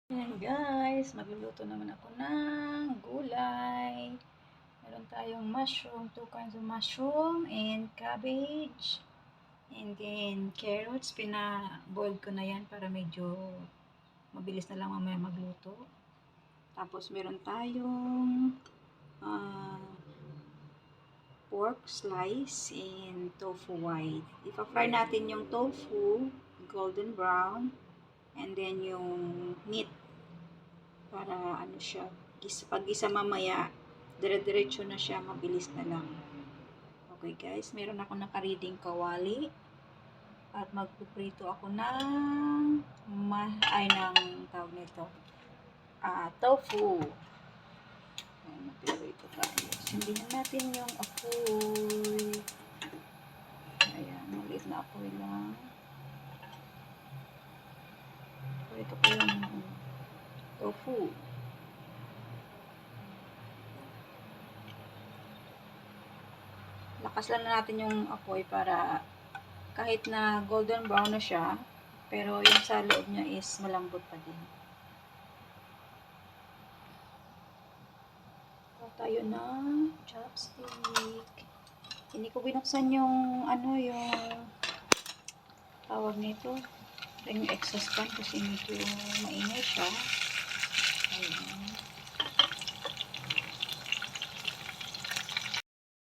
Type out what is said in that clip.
Ayan guys, magluluto naman ako ng gulay. Meron tayong mushroom, 2 kinds of mushroom and cabbage. And then carrots, pina-boil ko na yan para medyo mabilis na lang mamaya magluto. Tapos meron tayong pork slice and tofu white. Ipa-fry natin yung tofu, golden brown. And then yung meat para ano siya, pag isa mamaya, dire-diretso na siya, mabilis na lang. Okay guys, meron ako nakariding kawali at magpuprito ako ng tawag nito, tofu. Ayan, magpuprito tayo. Sundihan natin yung apoy. Ayan, maliit na apoy lang. Ito po yung tofu. Lakas lang natin yung apoy para kahit na golden brown na siya, pero yung sa loob niya is malambot pa din. Tayo ng chopstick. Hindi ko binuksan yung yung tawag nito. Yung exhaust fan kasi medyo maingay siya. Ayan.